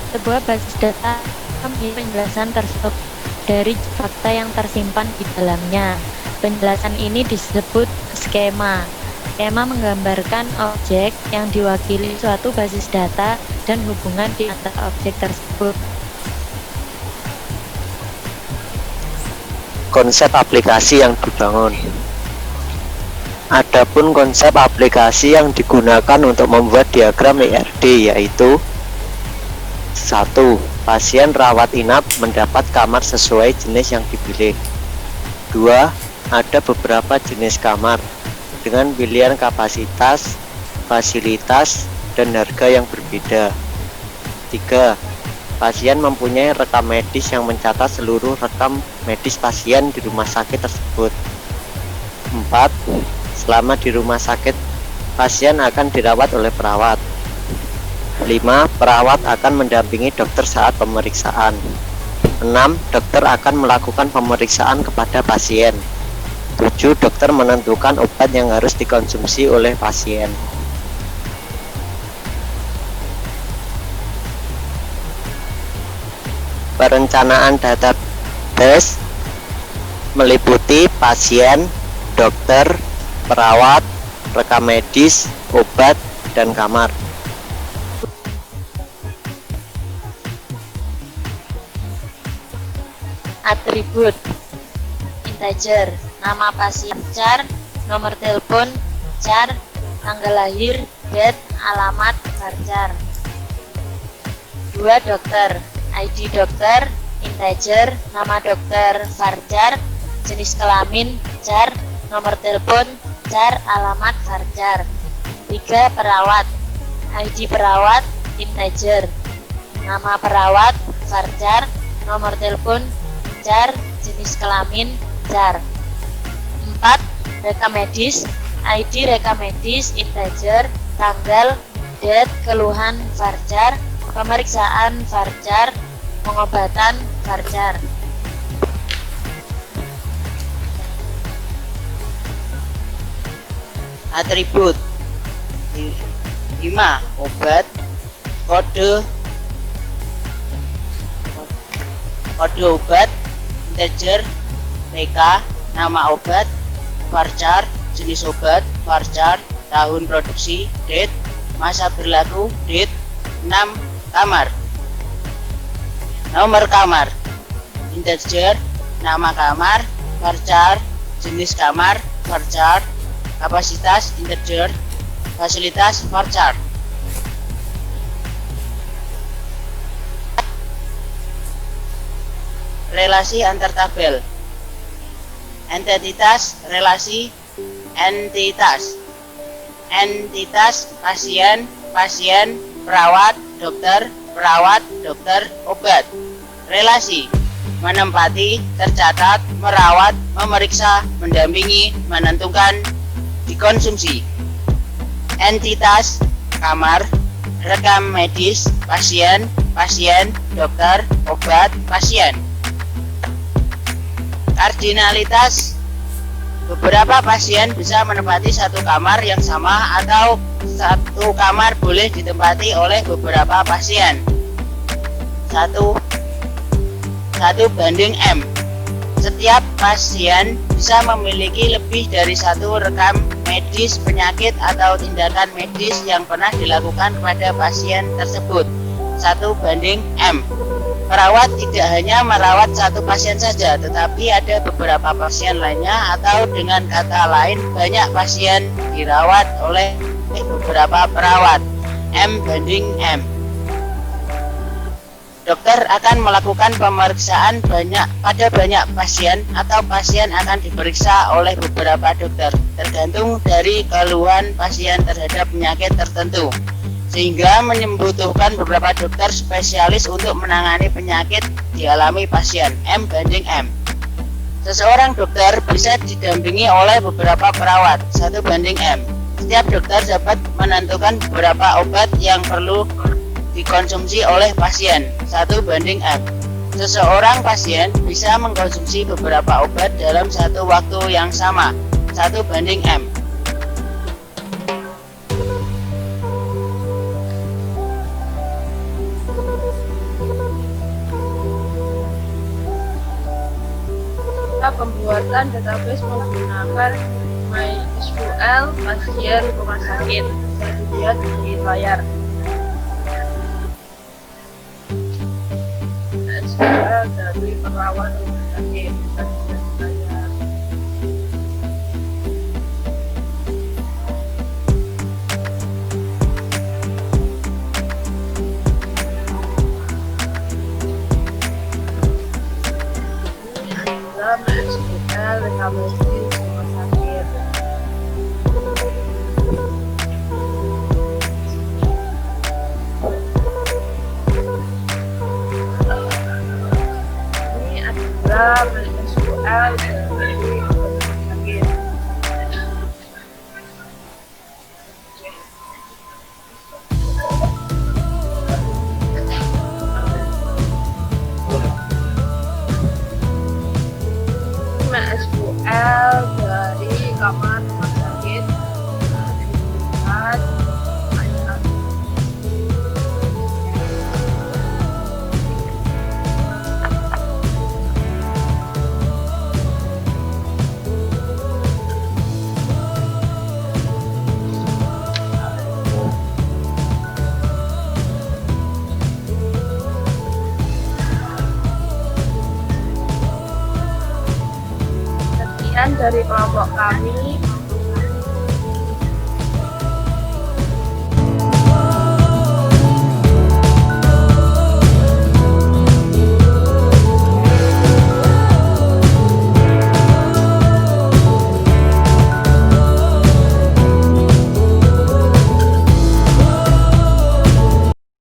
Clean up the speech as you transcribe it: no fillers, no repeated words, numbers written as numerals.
Sebuah basis data memiliki penjelasan tersebut dari fakta yang tersimpan di dalamnya. Penjelasan ini disebut skema. Skema menggambarkan objek yang diwakili suatu basis data dan hubungan di antara objek tersebut. Konsep aplikasi yang dibangun. Adapun konsep aplikasi yang digunakan untuk membuat diagram IRD yaitu 1. Pasien rawat inap mendapat kamar sesuai jenis yang dipilih. 2. Ada beberapa jenis kamar dengan pilihan kapasitas, fasilitas, dan harga yang berbeda. 3. Pasien mempunyai rekam medis yang mencatat seluruh rekam medis pasien di rumah sakit tersebut. 4. Selama di rumah sakit, pasien akan dirawat oleh perawat. 5. Perawat akan mendampingi dokter saat pemeriksaan. 6. Dokter akan melakukan pemeriksaan kepada pasien. 7. Dokter menentukan obat yang harus dikonsumsi oleh pasien. Perencanaan database meliputi pasien, dokter, perawat, rekam medis, obat, dan kamar. Atribut integer, nama pasien char, nomor telepon char, tanggal lahir, date, alamat varchar. 2. Dokter, ID dokter integer, nama dokter varchar, jenis kelamin char, nomor telepon char, alamat varchar. 3. Perawat, ID perawat integer, nama perawat varchar, nomor telepon char, jenis kelamin char. 4. Rekam medis, ID rekam medis integer, tanggal, date, keluhan varchar, pemeriksaan varchar, pengobatan varchar. Atribut 5. Obat, kode obat integer, TK, nama obat, varchar, jenis obat, varchar, tahun produksi, date, masa berlaku, date. 6. Kamar, nomor kamar integer, nama kamar, varchar, jenis kamar, varchar, kapasitas integer, fasilitas varchar. Relasi antar tabel, entitas, relasi, entitas, pasien, perawat, dokter, obat. Relasi, menempati, tercatat, merawat, memeriksa, mendampingi, menentukan, dikonsumsi. Entitas, kamar, rekam medis, pasien, dokter, obat, pasien. Kardinalitas, beberapa pasien bisa menempati satu kamar yang sama atau satu kamar boleh ditempati oleh beberapa pasien. 1 banding M. Setiap pasien bisa memiliki lebih dari satu rekam medis penyakit atau tindakan medis yang pernah dilakukan kepada pasien tersebut. 1 banding M. Perawat tidak hanya merawat satu pasien saja, tetapi ada beberapa pasien lainnya, atau dengan kata lain banyak pasien dirawat oleh beberapa perawat. M banding M. Dokter akan melakukan pemeriksaan pada banyak pasien, atau pasien akan diperiksa oleh beberapa dokter, tergantung dari keluhan pasien terhadap penyakit tertentu, sehingga membutuhkan beberapa dokter spesialis untuk menangani penyakit dialami pasien. M banding M. Seseorang dokter bisa didampingi oleh beberapa perawat. 1 banding M. Setiap dokter dapat menentukan beberapa obat yang perlu dikonsumsi oleh pasien. 1 banding M. Seseorang pasien bisa mengkonsumsi beberapa obat dalam satu waktu yang sama. 1 banding M. Pembuatan database menggunakan MySQL pasien rumah sakit. Bisa dilihat di layar. MySQL dari perawat rumah sakit. Bisa dilihat di layar. MySQL database di rumah sakit. Ini adalah MySQL dari rumah sakit. MySQL dari kamar rumah sakit. Dilihat layar. Sekian dari kelompok kami.